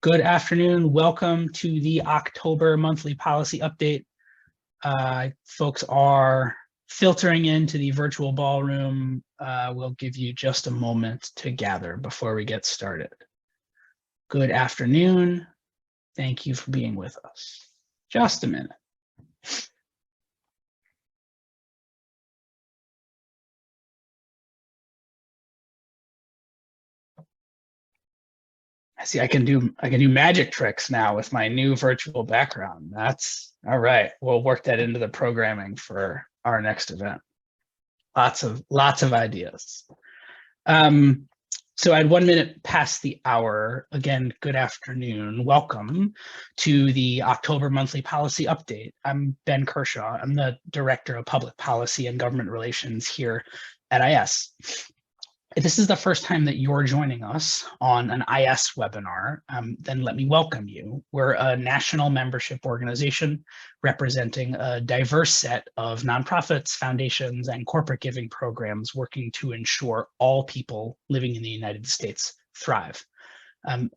Good afternoon. Welcome to the October monthly policy update. Folks are filtering into the virtual ballroom. We'll give you just a moment to gather before we get started. Good afternoon. Thank you for being with us. Just a minute. See, I can do magic tricks now with my new virtual background. That's all right. We'll work that into the programming for our next event. Lots of ideas. So I had 1 minute past the hour. Again, good afternoon. Welcome to the October monthly policy update. I'm Ben Kershaw. I'm the Director of Public Policy and Government Relations here at IS. If this is the first time that you're joining us on an IS webinar, then let me welcome you. We're a national membership organization representing a diverse set of nonprofits, foundations, and corporate giving programs working to ensure all people living in the United States thrive.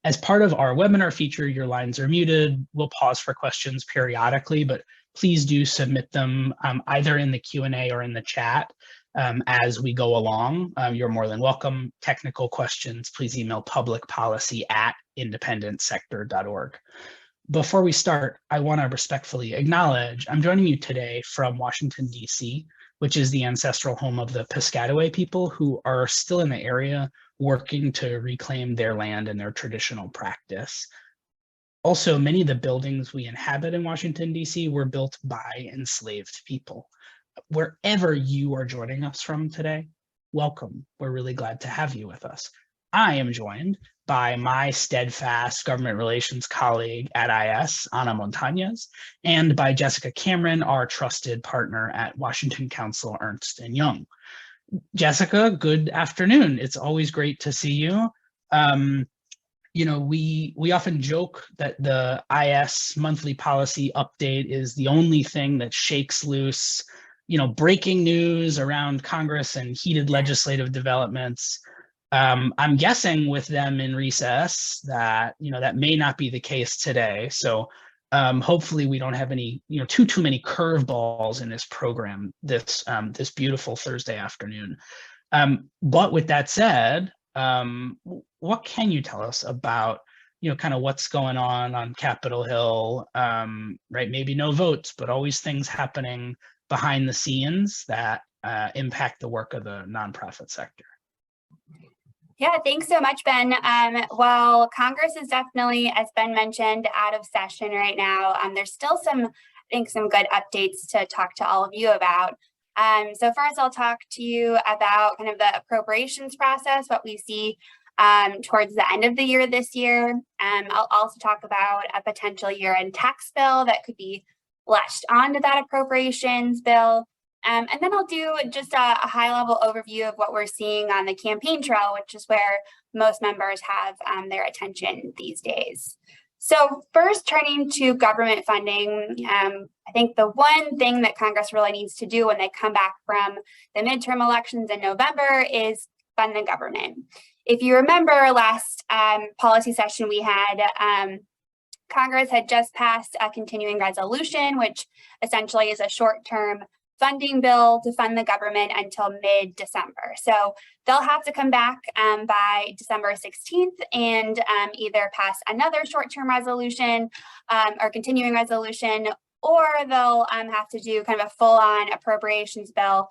As part of our webinar feature, your lines are muted. We'll pause for questions periodically, but please do submit them either in the Q&A or in the chat. As we go along, you're more than welcome. Technical questions, please email publicpolicy@independentsector.org. Before we start, I want to respectfully acknowledge I'm joining you today from Washington, D.C., which is the ancestral home of the Piscataway people who are still in the area working to reclaim their land and their traditional practice. Also, many of the buildings we inhabit in Washington, D.C. were built by enslaved people. Wherever you are joining us from today, welcome. We're really glad to have you with us. I am joined by my steadfast government relations colleague at IS, Ana Montañez, and by Jessica Cameron, our trusted partner at Washington Counsel Ernst & Young. Jessica, good afternoon. It's always great to see you. We often joke that the IS monthly policy update is the only thing that shakes loose breaking news around Congress and heated legislative developments. I'm guessing with them in recess that that may not be the case today. So hopefully we don't have any too many curveballs in this program this beautiful Thursday afternoon. But with that said, what can you tell us about kind of what's going on Capitol Hill? Right, maybe no votes, but always things happening behind the scenes that impact the work of the nonprofit sector. Yeah, thanks so much, Ben. Well, Congress is definitely, as Ben mentioned, out of session right now. There's still some good updates to talk to all of you about. So first, I'll talk to you about kind of the appropriations process, what we see towards the end of the year this year. I'll also talk about a potential year-end tax bill that could be latched onto that appropriations bill. And then I'll do just a high-level overview of what we're seeing on the campaign trail, which is where most members have their attention these days. So first, turning to government funding, I think the one thing that Congress really needs to do when they come back from the midterm elections in November is fund the government. If you remember last policy session we had, Congress had just passed a continuing resolution, which essentially is a short-term funding bill to fund the government until mid-December. So they'll have to come back by December 16th and either pass another short-term resolution or continuing resolution, or they'll have to do kind of a full-on appropriations bill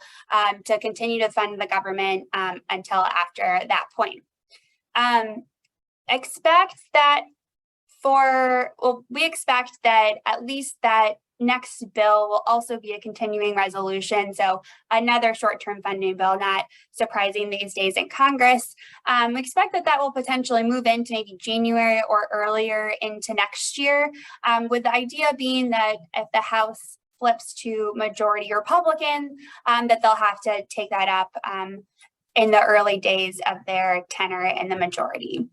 to continue to fund the government until after that point. We expect that at least that next bill will also be a continuing resolution. So another short-term funding bill, not surprising these days in Congress. We expect that will potentially move into maybe January or earlier into next year, with the idea being that if the House flips to majority Republican, that they'll have to take that up in the early days of their tenure in the majority.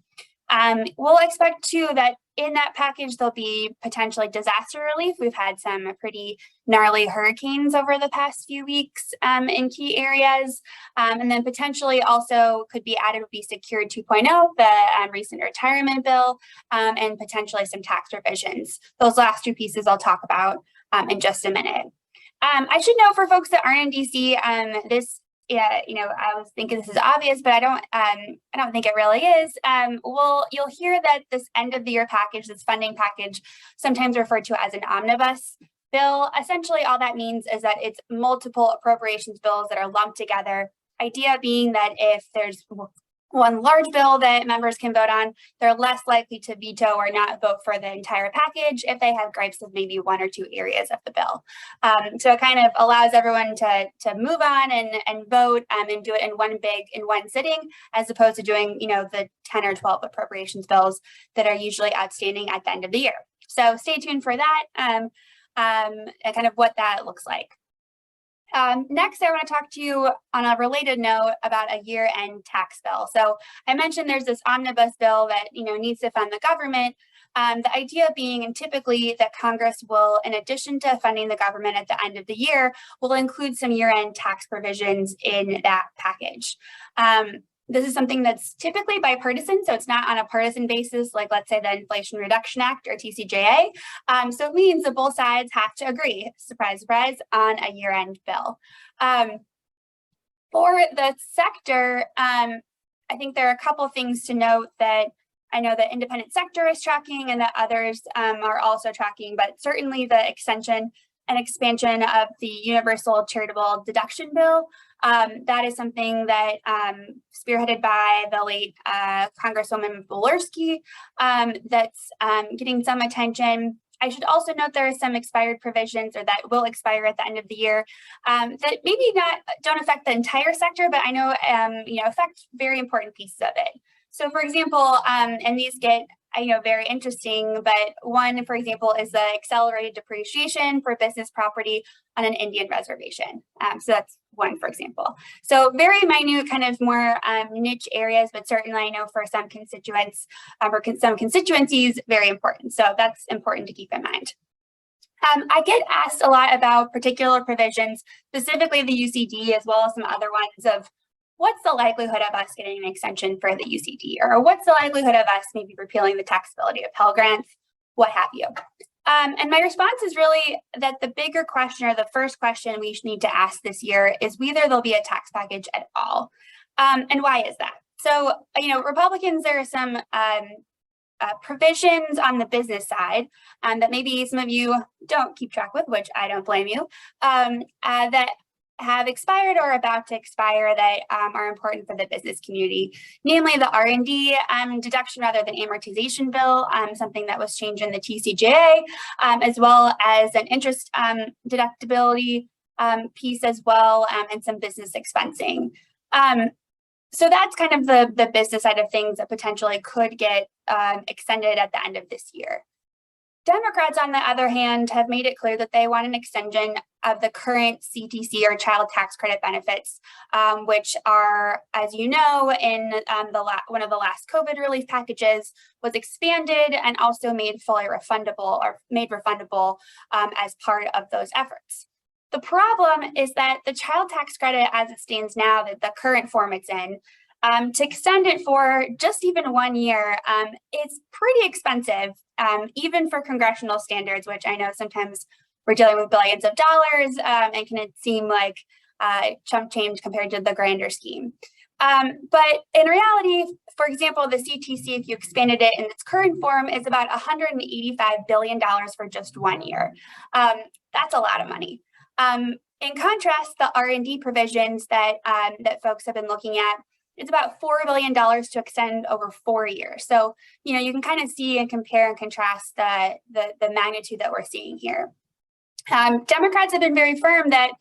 We'll expect too that In that package, there'll be potentially disaster relief. We've had some pretty gnarly hurricanes over the past few weeks in key areas. And then potentially also could be added would be Secured 2.0, the recent retirement bill, and potentially some tax revisions. Those last two pieces I'll talk about in just a minute. I should know for folks that aren't in DC, this, yeah, I was thinking this is obvious, but I don't think it really is. You'll hear that this end of the year package, this funding package, sometimes referred to as an omnibus bill. Essentially, all that means is that it's multiple appropriations bills that are lumped together. Idea being that if there's one large bill that members can vote on, they're less likely to veto or not vote for the entire package if they have gripes of maybe one or two areas of the bill. So it kind of allows everyone to move on and vote and do it in one sitting, as opposed to doing, the 10 or 12 appropriations bills that are usually outstanding at the end of the year. So stay tuned for that and kind of what that looks like. Next, I want to talk to you on a related note about a year-end tax bill. So I mentioned there's this omnibus bill that needs to fund the government. The idea being, and typically that Congress will, in addition to funding the government at the end of the year, will include some year-end tax provisions in that package. This is something that's typically bipartisan, so it's not on a partisan basis, like let's say the Inflation Reduction Act or TCJA. So it means that both sides have to agree, surprise, surprise, on a year-end bill. For the sector, I think there are a couple things to note that I know the independent sector is tracking and that others are also tracking, but certainly the extension and expansion of the universal charitable deduction bill. That is something that spearheaded by the late Congresswoman Walorski that's getting some attention. I should also note there are some expired provisions or that will expire at the end of the year that maybe don't affect the entire sector, but I know affect very important pieces of it. So for example, and these get very interesting, but one, for example, is the accelerated depreciation for business property on an Indian reservation. So that's one, for example. So very minute, kind of more niche areas, but certainly I know for some constituents or some constituencies, very important. So that's important to keep in mind. I get asked a lot about particular provisions, specifically the UCD, as well as some other ones of what's the likelihood of us getting an extension for the UCD, or what's the likelihood of us maybe repealing the taxability of Pell Grants, what have you. And my response is really that the bigger question, or the first question we need to ask this year, is whether there'll be a tax package at all. And why is that? So, Republicans, there are some provisions on the business side that maybe some of you don't keep track with, which I don't blame you, that have expired or about to expire that are important for the business community, namely the R&D deduction rather than amortization bill, something that was changed in the TCJA, as well as an interest deductibility piece as well, and some business expensing. So that's kind of the business side of things that potentially could get extended at the end of this year. Democrats, on the other hand, have made it clear that they want an extension of the current CTC or child tax credit benefits, which are, as you know, in one of the last COVID relief packages, was expanded and also made fully refundable or made refundable as part of those efforts. The problem is that the child tax credit, as it stands now, that the current form it's in, to extend it for just even 1 year, it's pretty expensive, even for congressional standards, which I know sometimes we're dealing with billions of dollars and can seem like chump change compared to the grander scheme. But in reality, for example, the CTC, if you expanded it in its current form, is about $185 billion for just 1 year. That's a lot of money. In contrast, the R&D provisions that folks have been looking at, it's about $4 billion to extend over 4 years. So, you can kind of see and compare and contrast the magnitude that we're seeing here. Democrats have been very firm that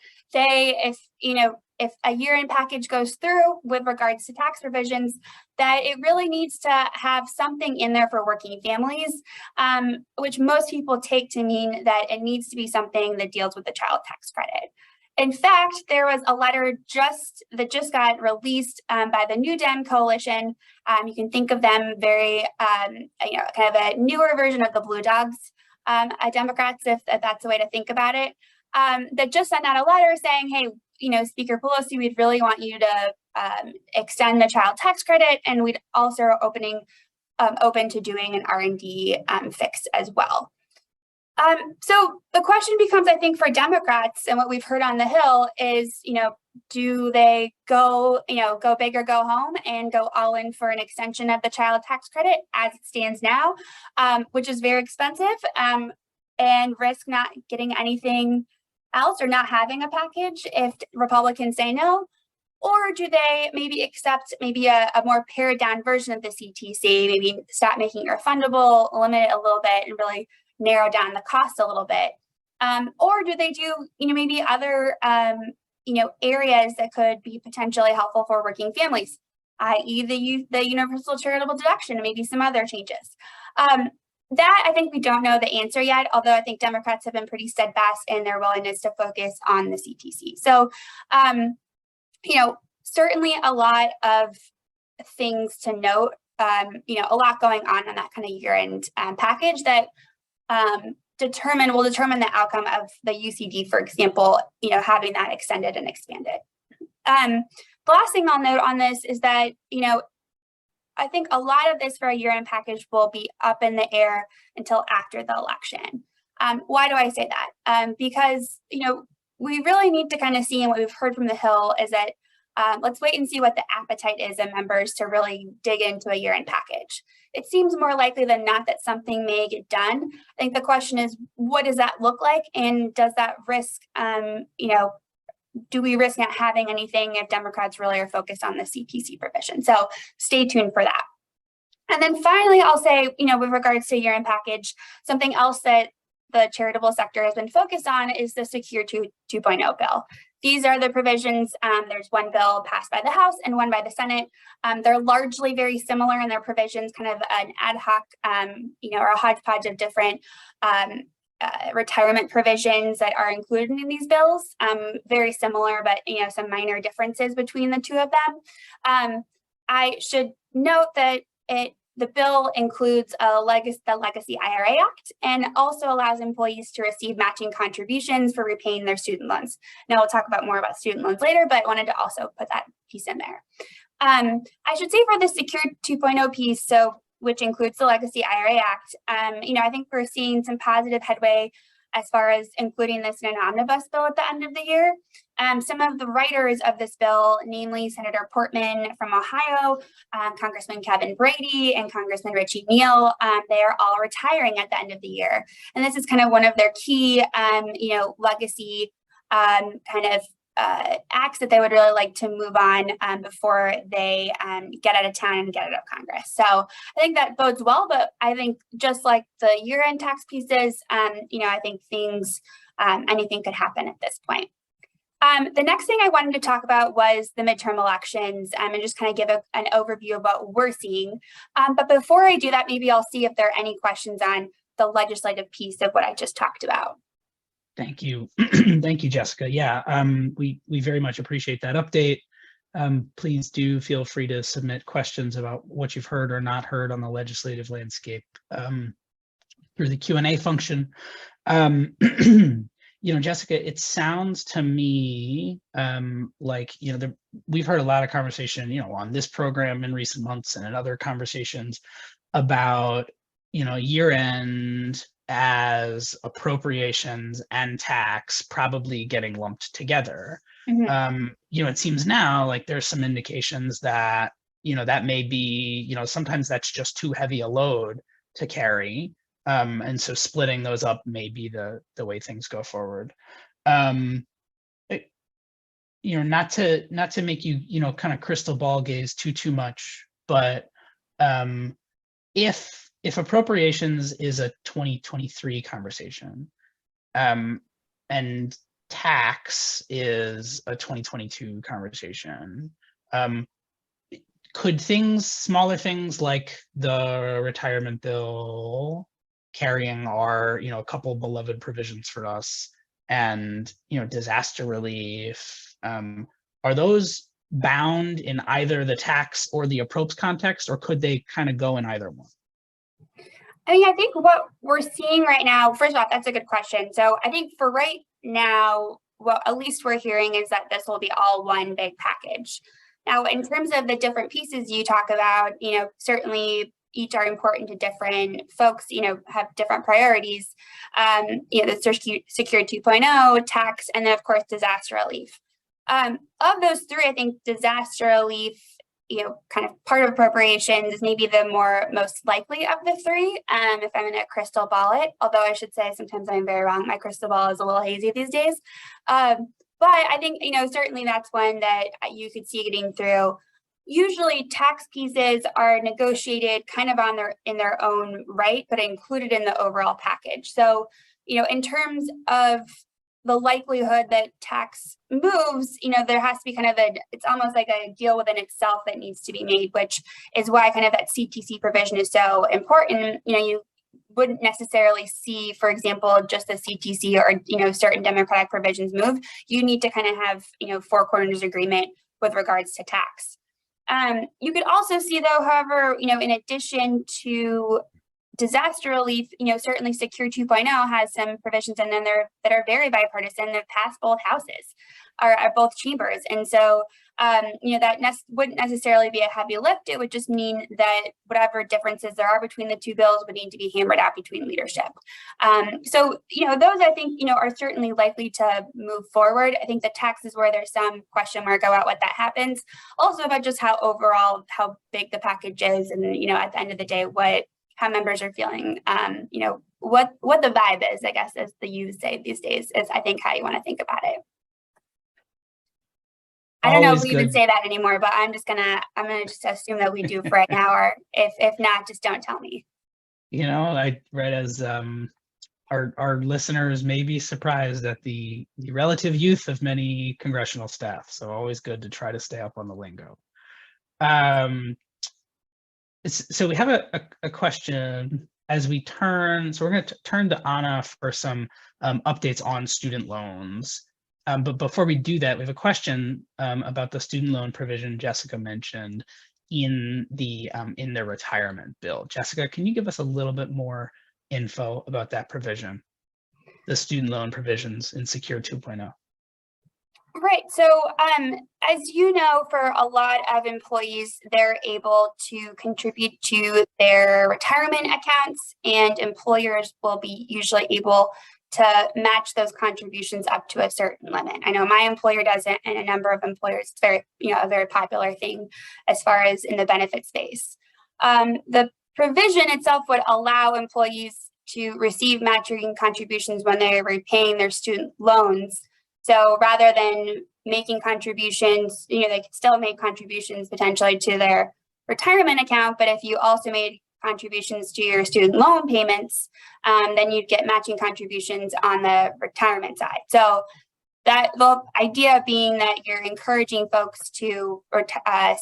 if a year-end package goes through with regards to tax provisions, that it really needs to have something in there for working families, which most people take to mean that it needs to be something that deals with the child tax credit. In fact, there was a letter that just got released by the New Dem coalition. You can think of them very, kind of a newer version of the Blue Dogs Democrats, if that's a way to think about it. That just sent out a letter saying, hey, Speaker Pelosi, we'd really want you to extend the child tax credit, and we'd also open to doing an R&D fix as well. So the question becomes, I think, for Democrats, and what we've heard on the Hill is, do they go big or go home and go all in for an extension of the child tax credit as it stands now, which is very expensive, and risk not getting anything else or not having a package if Republicans say no? Or do they maybe accept a more pared down version of the CTC, maybe stop making it refundable, limit it a little bit, and really narrow down the cost a little bit? Or do they do, maybe other, areas that could be potentially helpful for working families, i.e. the universal charitable deduction, and maybe some other changes? That I think we don't know the answer yet, although I think Democrats have been pretty steadfast in their willingness to focus on the CTC. So, certainly a lot of things to note, a lot going on that kind of year-end package that will determine the outcome of the UCD, for example, having that extended and expanded. The last thing I'll note on this is that, I think a lot of this for a year-end package will be up in the air until after the election. Why do I say that? Because, we really need to kind of see, and what we've heard from the Hill is that let's wait and see what the appetite is in members to really dig into a year-end package. It seems more likely than not that something may get done. I think the question is, what does that look like? And does that risk, do we risk not having anything if Democrats really are focused on the CTC provision? So stay tuned for that. And then finally, I'll say, with regards to year-end package, something else that the charitable sector has been focused on is the Secure 2.0 bill. These are the provisions. There's one bill passed by the House and one by the Senate. They're largely very similar in their provisions, kind of an ad hoc, or a hodgepodge of different retirement provisions that are included in these bills. Very similar, but some minor differences between the two of them. I should note that the bill includes the Legacy IRA Act, and also allows employees to receive matching contributions for repaying their student loans. Now we'll talk about more student loans later, but I wanted to also put that piece in there. I should say for the Secure 2.0 piece, which includes the Legacy IRA Act, I think we're seeing some positive headway as far as including this in an omnibus bill at the end of the year. Some of the writers of this bill, namely Senator Portman from Ohio, Congressman Kevin Brady, and Congressman Richie Neal, they are all retiring at the end of the year. And this is kind of one of their key, legacy acts that they would really like to move on before they get out of town and get out of Congress. So I think that bodes well, but I think just like the year-end tax pieces, I think anything could happen at this point. The next thing I wanted to talk about was the midterm elections, and just kind of give an overview of what we're seeing. But before I do that, maybe I'll see if there are any questions on the legislative piece of what I just talked about. Thank you. Thank you, Jessica. Yeah, we very much appreciate that update. Please do feel free to submit questions about what you've heard or not heard on the legislative landscape through the Q&A function. Jessica, it sounds to me like, we've heard a lot of conversation, on this program in recent months and in other conversations about, year-end as appropriations and tax probably getting lumped together. Mm-hmm. It seems now like there's some indications that, that may be, sometimes that's just too heavy a load to carry. And so splitting those up may be the way things go forward. Not to make you, kind of crystal ball gaze too much, but if appropriations is a 2023 conversation, and tax is a 2022 conversation, could smaller things like the retirement bill carrying our, a couple beloved provisions for us, and disaster relief, are those bound in either the tax or the approps context, or could they kind of go in either one? I mean, I think what we're seeing right now, first off, that's a good question. So I think for right now, what at least we're hearing is that this will be all one big package. Now, in terms of the different pieces you talk about, certainly each are important to different folks, have different priorities. The Secure 2.0, tax, and then of course, disaster relief. Of those three, I think disaster relief, kind of part of appropriations is maybe the most likely of the three, if I'm going to crystal ball it, although I should say sometimes I'm very wrong. My crystal ball is a little hazy these days. But I think, certainly that's one that you could see getting through. Usually tax pieces are negotiated kind of in their own right, but included in the overall package. So, in terms of the likelihood that tax moves, there has to be kind of it's almost like a deal within itself that needs to be made, which is why kind of that CTC provision is so important. You wouldn't necessarily see, for example, just the CTC or, certain democratic provisions move. You need to kind of have, four corners agreement with regards to tax. You could also see though, however, in addition to disaster relief, certainly Secure 2.0 has some provisions in there that are very bipartisan. They've passed both houses or both chambers. And so, that wouldn't necessarily be a heavy lift. It would just mean that whatever differences there are between the two bills would need to be hammered out between leadership. So, those I think, are certainly likely to move forward. I think the tax is where there's some question mark about what that happens. Also about just how big the package is and, at the end of the day, how members are feeling, what the vibe is, I guess, as the youth say these days, is I think how you want to think about it. I don't know if we even say that anymore, but I'm gonna just assume that we do for right now, or if not, just don't tell me. I read as our listeners may be surprised at the relative youth of many congressional staff. So always good to try to stay up on the lingo. So we have a question as we turn. So we're going to turn to Anna for some updates on student loans. But before we do that, we have a question about the student loan provision Jessica mentioned in their retirement bill. Jessica, can you give us a little bit more info about that provision, the student loan provisions in Secure 2.0? Right. So, as you know, for a lot of employees, they're able to contribute to their retirement accounts, and employers will be usually able to match those contributions up to a certain limit. I know my employer does it, and a number of employers. It's very, a very popular thing as far as in the benefit space. The provision itself would allow employees to receive matching contributions when they're repaying their student loans. So rather than making contributions, they could still make contributions potentially to their retirement account, but if you also made contributions to your student loan payments, then you'd get matching contributions on the retirement side. So that the idea being that you're encouraging folks to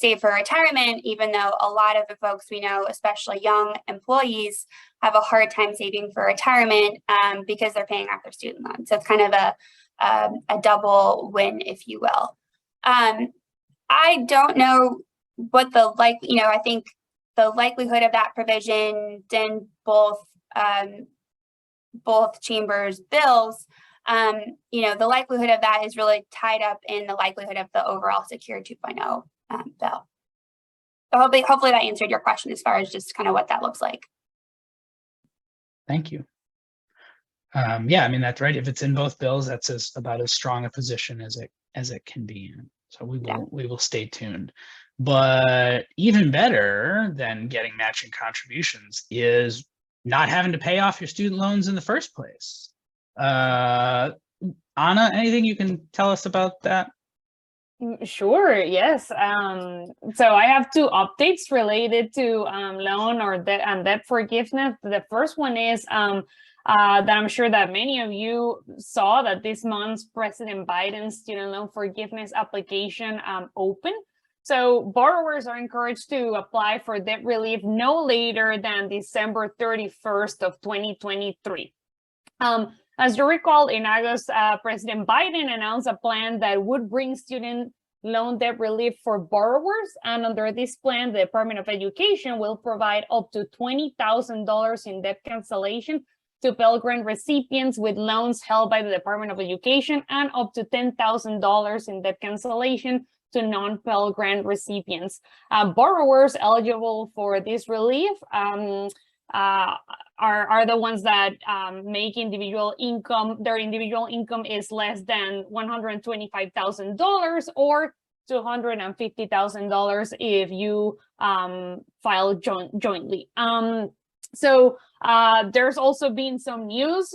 save for retirement, even though a lot of the folks we know, especially young employees, have a hard time saving for retirement because they're paying off their student loans. So it's kind of a double win, if you will. I don't know what I think the likelihood of that provision in both chambers' bills, the likelihood of that is really tied up in the likelihood of the overall Secure 2.0 bill. So hopefully that answered your question as far as just kind of what that looks like. Thank you. Yeah, I mean, that's right. If it's in both bills, that's about as strong a position as it can be in. So we will stay tuned. But even better than getting matching contributions is not having to pay off your student loans in the first place. Anna, anything you can tell us about that? Sure, yes. So I have two updates related to loan or debt and debt forgiveness. The first one is that I'm sure that many of you saw that this month's President Biden's student loan forgiveness application opened. So borrowers are encouraged to apply for debt relief no later than December 31st of 2023. As you recall, in August, President Biden announced a plan that would bring student loan debt relief for borrowers. And under this plan, the Department of Education will provide up to $20,000 in debt cancellation to Pell Grant recipients with loans held by the Department of Education, and up to $10,000 in debt cancellation to non-Pell Grant recipients. Borrowers eligible for this relief are the ones that make individual income, their individual income is less than $125,000 or $250,000 if you file jointly. So there's also been some news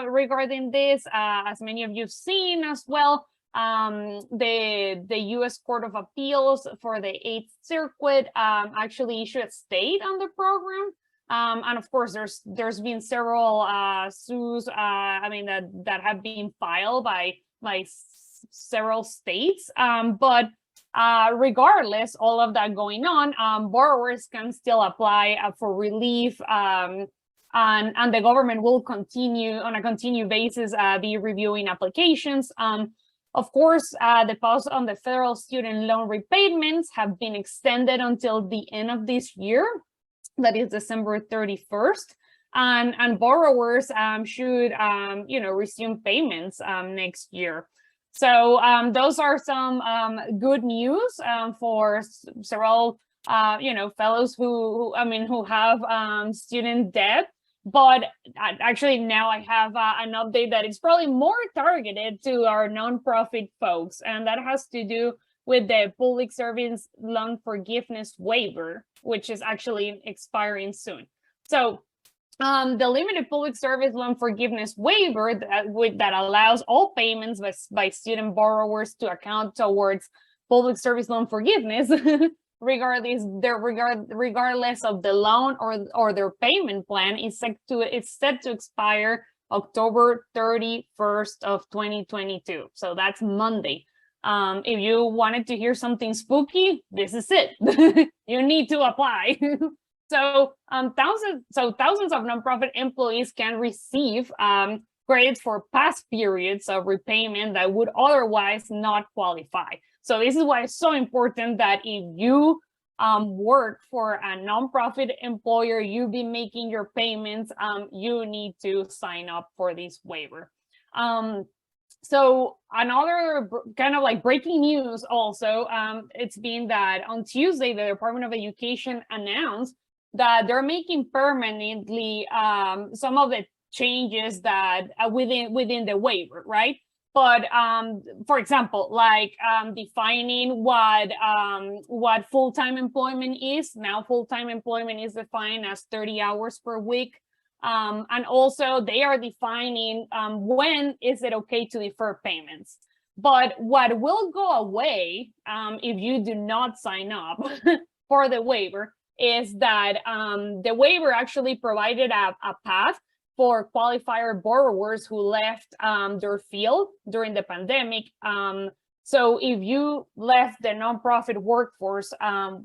regarding this, as many of you've seen as well. The U.S. Court of Appeals for the 8th Circuit actually issued a stay on the program. And of course, there's been several suits, that have been filed by several states. But regardless, all of that going on, borrowers can still apply for relief, and the government will continue on a continued basis be reviewing applications. Of course, the pause on the federal student loan repayments have been extended until the end of this year. That is December 31st, and borrowers should resume payments next year. So those are some good news for several fellows who have student debt. But actually now I have an update that is probably more targeted to our nonprofit folks, and that has to do with the public service loan forgiveness waiver, which is actually expiring soon. So the limited public service loan forgiveness waiver that allows all payments by student borrowers to account towards public service loan forgiveness, regardless of the loan or their payment plan, is set to expire October 31st of 2022. So that's Monday. If you wanted to hear something spooky, this is it. You need to apply. So thousands of nonprofit employees can receive credits for past periods of repayment that would otherwise not qualify. So this is why it's so important that if you work for a nonprofit employer, you be making your payments, you need to sign up for this waiver. So another kind of like breaking news also, it's been that on Tuesday, the Department of Education announced that they're making permanently some of the changes that within the waiver, right? But for example, like defining what full-time employment is. Now full-time employment is defined as 30 hours per week. And also they are defining when is it okay to defer payments. But what will go away if you do not sign up for the waiver is that the waiver actually provided a path for qualifier borrowers who left their field during the pandemic. So if you left the nonprofit workforce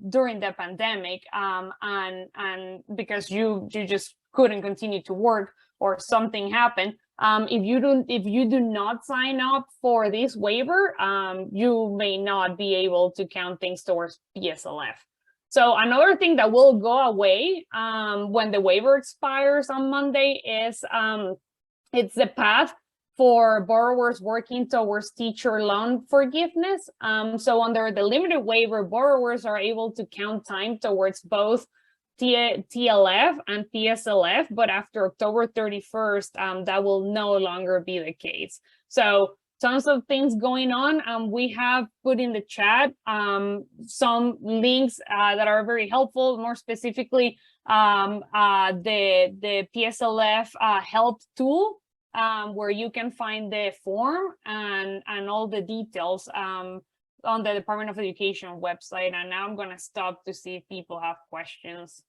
during the pandemic and because you just couldn't continue to work or something happened, if you do not sign up for this waiver, you may not be able to count things towards PSLF. So another thing that will go away when the waiver expires on Monday is it's the path for borrowers working towards teacher loan forgiveness. So under the limited waiver, borrowers are able to count time towards both TLF and PSLF, but after October 31st, that will no longer be the case. So tons of things going on. We have put in the chat some links that are very helpful, more specifically the PSLF help tool, where you can find the form and all the details on the Department of Education website. And now I'm going to stop to see if people have questions.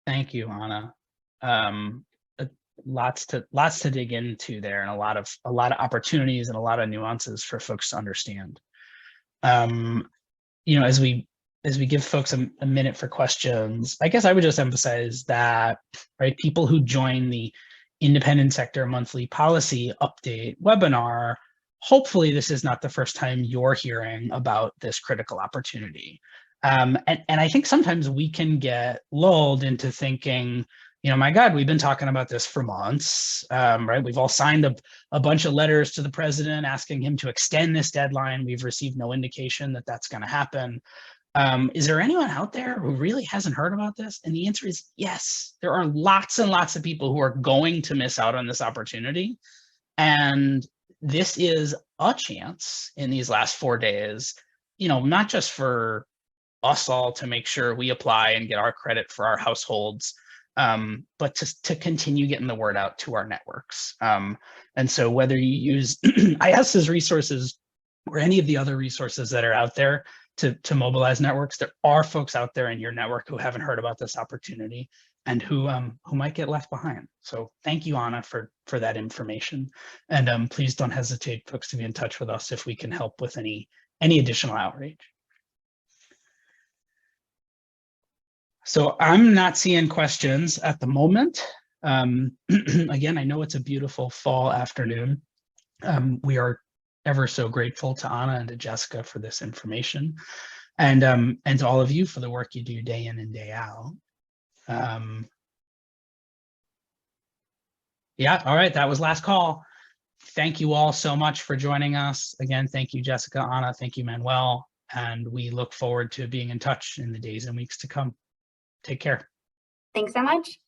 Thank you, Anna. Lots to dig into there, and a lot of opportunities and a lot of nuances for folks to understand. As we give folks a minute for questions, I guess I would just emphasize that, right, people who join the Independent Sector Monthly Policy Update webinar. Hopefully this is not the first time you're hearing about this critical opportunity. And I think sometimes we can get lulled into thinking, you know, my God, we've been talking about this for months, right? We've all signed a bunch of letters to the president asking him to extend this deadline. We've received no indication that that's going to happen. Is there anyone out there who really hasn't heard about this? And the answer is yes. There are lots and lots of people who are going to miss out on this opportunity. And this is a chance in these last 4 days, you know, not just for us all to make sure we apply and get our credit for our households, but to continue getting the word out to our networks. And so whether you use IS's resources or any of the other resources that are out there to mobilize networks, there are folks out there in your network who haven't heard about this opportunity and who might get left behind. So thank you, Anna, for that information. And please don't hesitate, folks, to be in touch with us if we can help with any additional outreach. So I'm not seeing questions at the moment. Again, I know it's a beautiful fall afternoon. We are ever so grateful to Anna and to Jessica for this information, and to all of you for the work you do day in and day out. Yeah, all right, that was last call. Thank you all so much for joining us. Again, thank you, Jessica, Anna, thank you, Manuel, and we look forward to being in touch in the days and weeks to come. Take care. Thanks so much.